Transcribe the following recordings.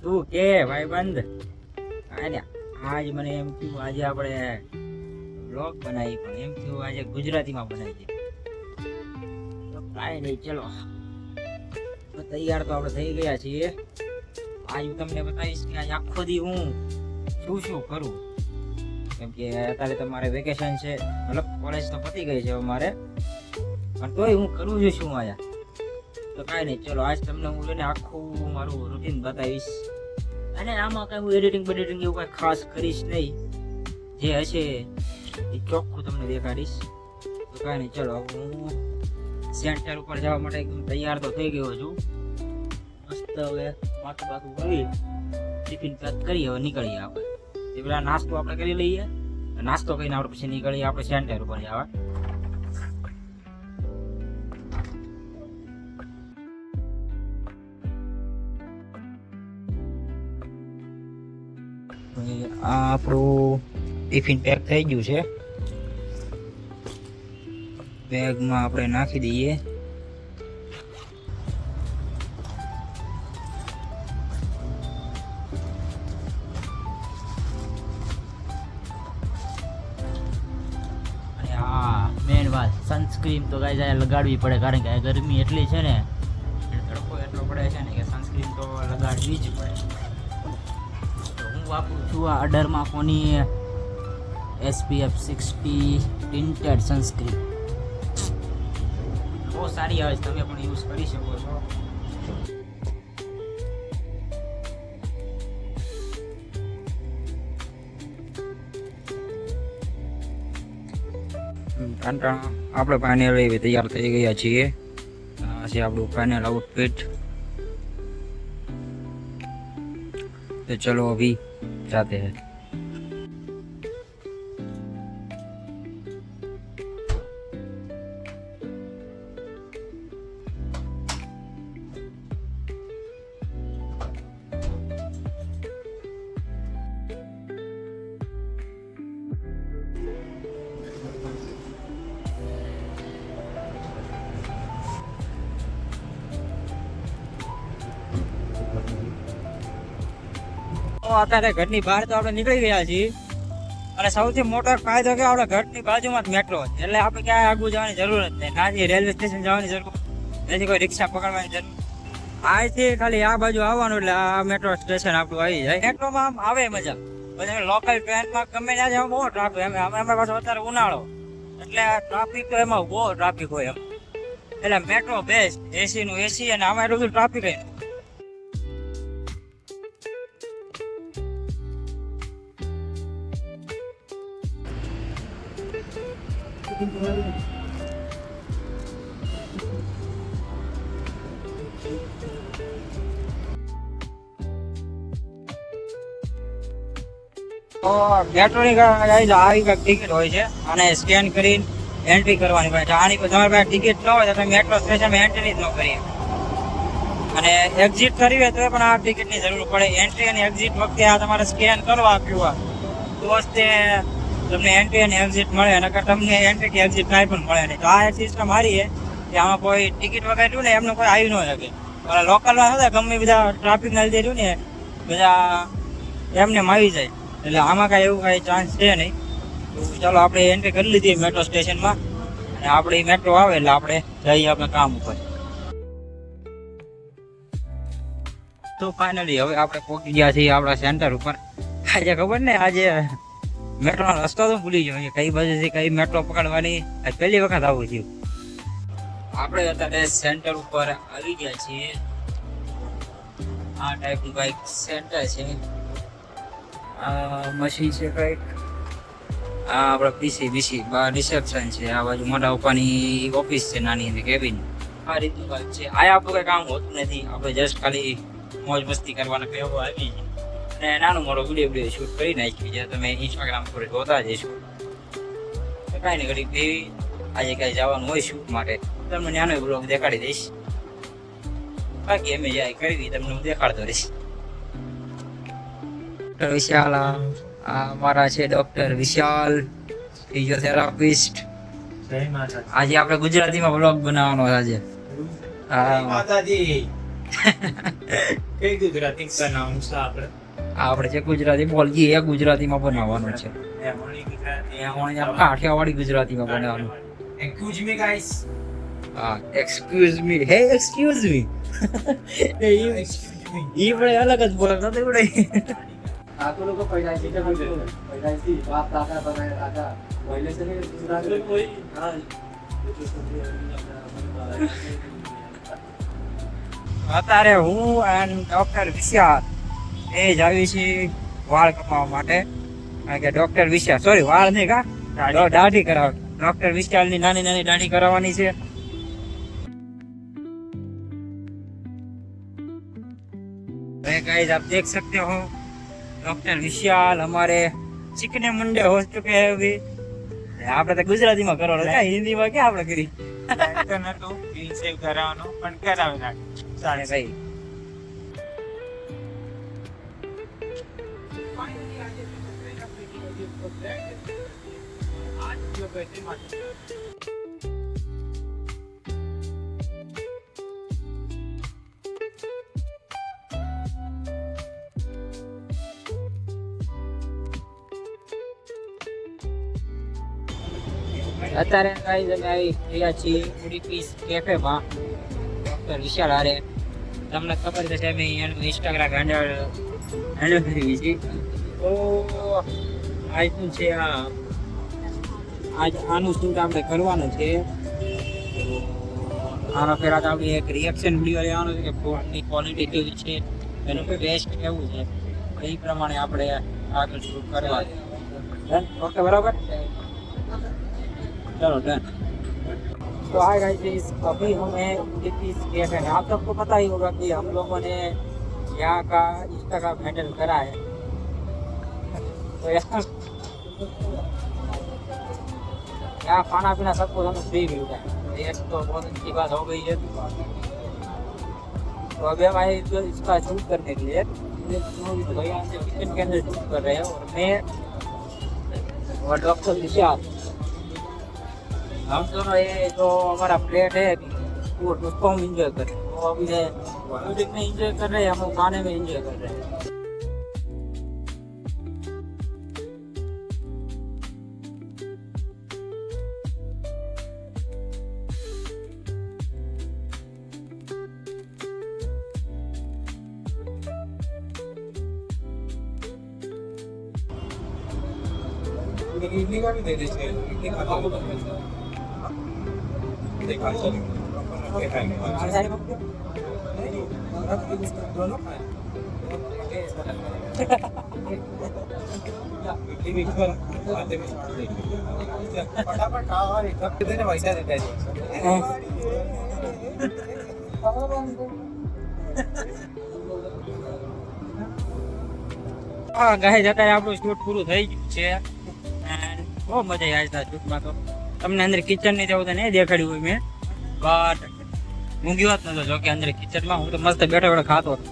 તું કે ભાઈ બંધ આને આજ મને એમ થયું આજે આપણે બ્લોગ બનાવી પણ એમ થયું આજે ગુજરાતીમાં બનાવી તો કાંઈ નહીં ચલો તો તૈયાર તો આપણે થઈ ગયા છીએ આજ હું તમને બતાવીશ કે આજ આખો દી હું શું શું કરું કેમ કે અત્યારે તમારે વેકેશન છે મતલબ કોલેજ તો પતી ગઈ છે અમારે પણ તોય હું કરું છું શું આયા તો કાંઈ નહીં ચલો આજ તમને હું લઈને આખું મારું રૂટીન બતાવીશ અને આમાં કાંઈ હું એડિટિંગ એવું કાંઈ ખાસ કરીશ નહીં જે હશે એ ચોખ્ખું તમને દેખાડીશ તો કાંઈ નહીં ચલો હું સેન્ટર ઉપર જવા માટે એકદમ તૈયાર તો થઈ ગયો છું મસ્ત હવે માથું બાથું કરી ટિફિન પેક કરી હવે નીકળીએ આપણે એ પેલા નાસ્તો આપણે કરી લઈએ નાસ્તો કરીને આપણે પછી નીકળીએ આપણે સેન્ટર ઉપર જવા આ આપણું ટિફિન પેક થઈ ગયું છે બેગમાં આપણે નાખી દઈએ અને આ મેન વાત સનસ્ક્રીન તો ગાઈસ લગાડવી પડે કારણ કે ગરમી એટલી છે ને તડકો એટલો પડે છે ને કે સનસ્ક્રીન તો લગાડવી જ પડે વાપરું છું આ અડરમાં કોની SPF 60 ટિન્ટેડ સનસ્ક્રીન બહુ સારી આવે છે તમે પણ યુઝ કરી શકો છો આપણે ફાઇનલી તૈયાર થઈ ગયા છીએ આ છે આપણું ફાઇનલ આઉટફિટ तो चलो अभी जाते हैं અત્યારે ઘરની બહાર તો આપણે નીકળી ગયા છીએ અને સૌથી મોટો ફાયદો કે આપણે ઘરની બાજુમાં જ મેટ્રો છે એટલે આપણે ક્યાંય આગળ જવાની જરૂર જ નહીં નાથી રેલવે સ્ટેશન જવાની જરૂર નથી કોઈ રિક્ષા પકડવાની જરૂર અહીંથી ખાલી આ બાજુ આવવાનું એટલે આ મેટ્રો સ્ટેશન આપણું આવી જાય મેટ્રોમાં આમ આવે મજા પછી લોકલ ટ્રેનમાં ગમે ત્યાં જવા બહુ ટ્રાફિક એમાં પાછો અત્યારે ઉનાળો એટલે ટ્રાફિક તો એમાં બહુ ટ્રાફિક હોય એમ એટલે મેટ્રો બેસ્ટ એસીનું એસી અને આમાં એટલું બધું ટ્રાફિક હોય મેટ્રોની આવી ટિકિટ હોય છે અને સ્કેન કરીને એન્ટ્રી કરવાની પડે છે આની તમારી પાસે ટિકિટ ન હોય તો તમે મેટ્રો સ્ટેશનમાં એન્ટ્રી જ ન કરીએ અને એક્ઝિટ કરવી હોય તો પણ આ ટિકિટની જરૂર પડે એન્ટ્રી અને એક્ઝિટ વખતે આ તમારે સ્કેન કરવા QR તો જ તમને એન્ટ્રી અને એક્ઝિટ મળે અને તમને એન્ટ્રી કે એક્ઝિટ કાંઈ પણ મળે નહીં તો આ એક સિસ્ટમ સારી છે કે આમાં કોઈ ટિકિટ વગર ને એમને કોઈ આવી ન શકે લોકલમાં હતા ગમે બધા ટ્રાફિકના લીધે રહ્યું ને બધા એમને આવી જાય એટલે આમાં કાંઈ એવું કાંઈ ચાન્સ છે નહીં તો ચાલો આપણે એન્ટ્રી કરી લીધી મેટ્રો સ્ટેશનમાં અને આપણી મેટ્રો આવે એટલે આપણે જઈએ આપણે કામ ઉપર તો ફાઇનલી હવે આપણે પહોંચી ગયા છીએ આપણા સેન્ટર ઉપર આજે ખબર ને આજે મેટ્રોનો રસ્તો તો ભૂલી ગયો કઈ બાજુથી કઈ મેટ્રો પકડવાની પહેલી વખત આવું થયું આપણે અત્યારે સેન્ટર ઉપર આવી ગયા છીએ આ ટાઈપનું કંઈક સેન્ટર છે આ મશીન છે કંઈક આ આપણે પીસી બહાર રિસેપ્શન છે આ બાજુ મોટા પપ્પાની ઓફિસ છે નાની એવી કેબિન આ રીતનું કંઈક છે આ આપણું કંઈ કામ હોતું નથી આપણે જસ્ટ ખાલી મોજ મસ્તી કરવાના કહેવો આવી અને નાનો મોટો વિડીયો શૂટ કરી નાખી છે તમે ઇન્સ્ટાગ્રામ પર જોતા જઈશું કાંઈ નહીં ઘડી એવી આજે કાંઈ જવાનું હોય શૂટ માટે તમને નાનો બ્લોગ દેખાડી દઈશ બાકી અમે જાય કરવી તમને હું દેખાડતો રહીશ ડૉક્ટર વિશાલ આ મારા છે ડૉક્ટર વિશાલ ફિઝિયોથેરાપિસ્ટ આજે આપણે ગુજરાતીમાં બ્લોગ બનાવવાનો છે આજે હા માતાજી કઈ ગુજરાતી બનાવવાનું છે આપણે? આપણે જે ગુજરાતી બોલીએ એ ગુજરાતીમાં બનાવવાનું છે. કાઠિયાવાડી ગુજરાતીમાં બનાવવાનું. Excuse me guys. હા, એક્સક્યુઝ મી. હે એક્સક્યુઝ મી. ઈ પણ અલગ જ બોલતા તો એવડે. આ તો લોકો પૈસા છે કે પૈસા છે વાત તાકા બનાય તાકા પહેલે છે ને ગુજરાતી કોઈ હા અત્યારે હું અને ડોક્ટર વિશાલ એ જ આવી છે વાળ કપાવવા માટે. કારણ કે ડોક્ટર વિશાલ સોરી વાળ નહીં કા દાઢી કરાવ. ડોક્ટર વિશાલ ની નાની નાની દાઢી કરાવવાની છે. गाइस आप देख सकते हो डॉक्टर विशाल हमारे चिकने मुंडे हो चुके हैं अभी. આપણે તો ગુજરાતીમાં કરવાનું છે, હિન્દીમાં ક્યાં આપણે કરી ક્લીન શેવ કરાવવાનો પણ કરાવી નાખ ચાલે ભાઈ. અત્યારે ગાઈસ અમે આવી ગયા છીએ ઉડીપી કેફેમાં ડોક્ટર વિશાલ હારે. તમને ખબર છે કે મેં એનું ઇન્સ્ટાગ્રામ હેન્ડલ કરી છે. તો આજ શું છે આજ આનું શૂટ આપણે કરવાનું છે. આના પહેલા તો આપણે એક રિએક્શન વિડીયો લેવાનો છે કે ફોનની ક્વોલિટી કેવી છે, એનું બેસ્ટ કેવું છે, એ પ્રમાણે આપણે આગળ શૂટ કરવાનું. ઓકે બરાબર, चलो डन. तो हाय गाइस, अभी हमें उडीपी कैफे में, आप सबको पता ही होगा कि हम लोगों ने यहाँ का इंस्टाग्राम हैंडल करा है. तो यहाँ खाना पीना सब कुछ हमें फ्री मिलता है. एक तो बहुत अच्छी बात हो गई है. तो अभी हम आए इसका शूट करने के लिए. भैया किचन के अंदर शूट कर रहे हैं और मैं और डॉक्टर विशाल, हम दोनों ये जो हमारा प्लेट है वो उसको हम इंजॉय कर रहे हैं. वो अभी म्यूजिक में इंजॉय कर रहे हैं, हम खाने में इंजॉय कर रहे हैं. इडली का भी दे दीजिए. इडली खाता हूँ देखा चलो दोनों खाए. इडली मिक्स कर खाते में फटाफट खाओ और एक कप देने वैसा देता है. હા ગાઈસ, અત્યારે આપણું શૂટ પૂરું થઈ ગયું છે. And બહુ મજા આવી આજના શૂટમાં. તો તમને અંદર કિચન ની જવું તો નહીં દેખાડ્યું હોય મેં, બટ ઊંઘી વાત નતો. જો કે અંદર કિચનમાં હું તો મસ્ત બેઠો બેઠો ખાતો હતો.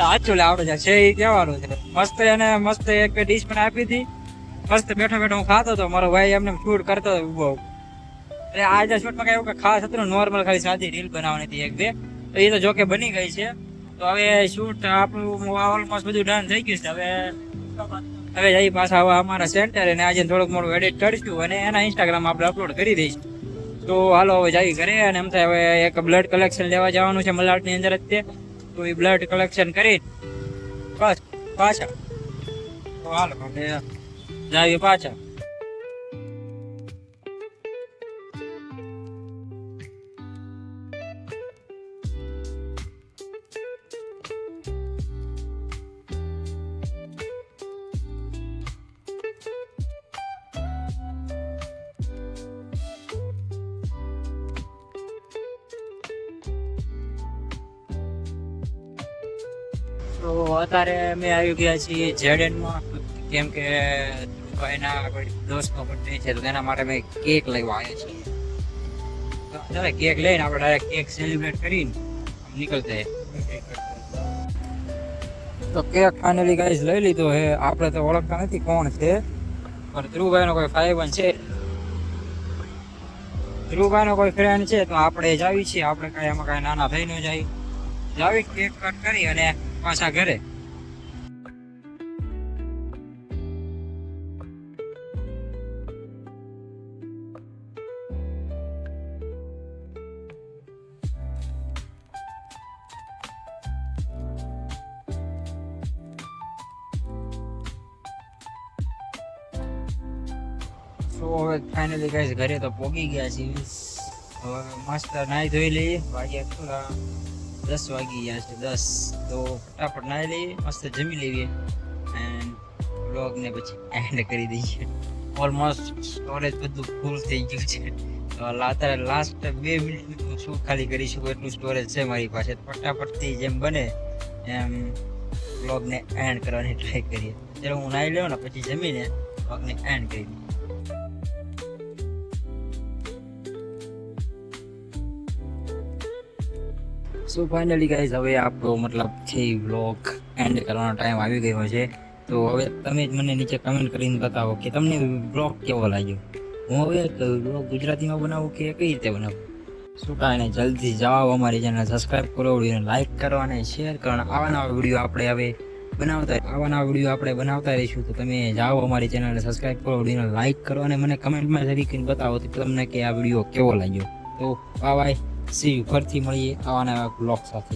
આચું આવડે છે એ કહેવાનું છે. મસ્ત એને મસ્ત એક ડીશ પણ આપી હતી. મસ્ત બેઠો બેઠો હું ખાતો હતો. મારો ભાઈ એમને શૂટ કરતો હતો ઉભો. એટલે આજના શૂટમાં કઈ એવું કે ખાસ હતું, નોર્મલ ખાલી સાદી રીલ બનાવવાની હતી એક બે. તો એ તો જો કે બની ગઈ છે. તો હવે શૂટ આપણું ઓલમોસ્ટ બધું ડન થઈ ગયું છે. હવે જઈ પાછા હવે અમારા સેન્ટર અને આજે થોડુંક મોડું એડિટ કરીશું અને એના ઇન્સ્ટાગ્રામ આપણે અપલોડ કરી દઈશું. તો હાલો હવે જઈ ઘરે. અને એમ થાય હવે એક બ્લડ કલેક્શન લેવા જવાનું છે મલાડની અંદર જ તે. તો એ બ્લડ કલેક્શન કરી બસ પાછા. તો હાલો આપણે જઈએ પાછા. તો અત્યારે અમે આવી ગયા છીએ જેડેનમાં, કેમ કે એના કોઈ દોસ્તનો બર્થડે છે તો એના માટે મેં કેક લેવા આવ્યા છીએ. ચાલે કેક લઈને આપણે ડાયરેક્ટ કેક સેલિબ્રેટ કરીને નીકળતા. તો કેક ફાઇનલી ગાઈસ લઈ લીધો છે. આપણે તો ઓળખતા નથી કોણ છે, પણ ધ્રુવભાઈનો કોઈ ભાઈબંધ છે, ધ્રુવભાઈનો કોઈ ફ્રેન્ડ છે. તો આપણે જ આવી છીએ. આપણે કાંઈ એમાં કાંઈ નાના થઈ ન જાય. જાવી કેક કટ કરી અને પાછા ઘરે. તો હવે ફાઇનલી ગાઈસ ઘરે તો પહોંચી ગયા છીએ. હવે મસ્ત નાહી ધોઈ લઈએ. વાગ્યા થોડા 10 વાગી ગયા છે 10. તો ફટાફટ નાહી લઈએ, મસ્ત જમી લઈએ એન્ડ વ્લોગને પછી એન્ડ કરી દઈએ. ઓલમોસ્ટ સ્ટોરેજ બધું ફૂલ થઈ ગયું છે. તો અત્યારે લાસ્ટ 2 મિનિટનું શું ખાલી કરી શકું એટલું સ્ટોરેજ છે મારી પાસે. ફટાફટથી જેમ બને એમ વ્લોગને એન્ડ કરવાની ટ્રાય કરીએ. ચાલો હું નાહી લઉં ને પછી જમીને વ્લોગને એન્ડ કરી દઈએ. સો ફાઇનલી ગાઈઝ હવે આપણો મતલબ છે વ્લોગ એન્ડ કરવાનો ટાઈમ આવી ગયો છે. તો હવે તમે જ મને નીચે કમેન્ટ કરીને બતાવો કે તમને વ્લોગ કેવો લાગ્યો. હું હવે વ્લોગ ગુજરાતીમાં બનાવું કે કઈ રીતે બનાવું. શું કાંઈ નહીં, જલ્દી જાઓ અમારી ચેનલ સબસ્ક્રાઈબ કરો, વિડીયોને લાઇક કરો અને શેર કરો. આવા નવા વિડીયો આપણે હવે બનાવતા રહીશું. તો તમે જાઓ અમારી ચેનલને સબસ્ક્રાઈબ કરો, વિડીયોને લાઇક કરો અને મને કમેન્ટમાં જરી કરીને બતાવો તો તમને કે આ વિડીયો કેવો લાગ્યો. તો બાય, સી યુ. ફરીથી મળીએ આવા નવા બ્લોગ સાથે.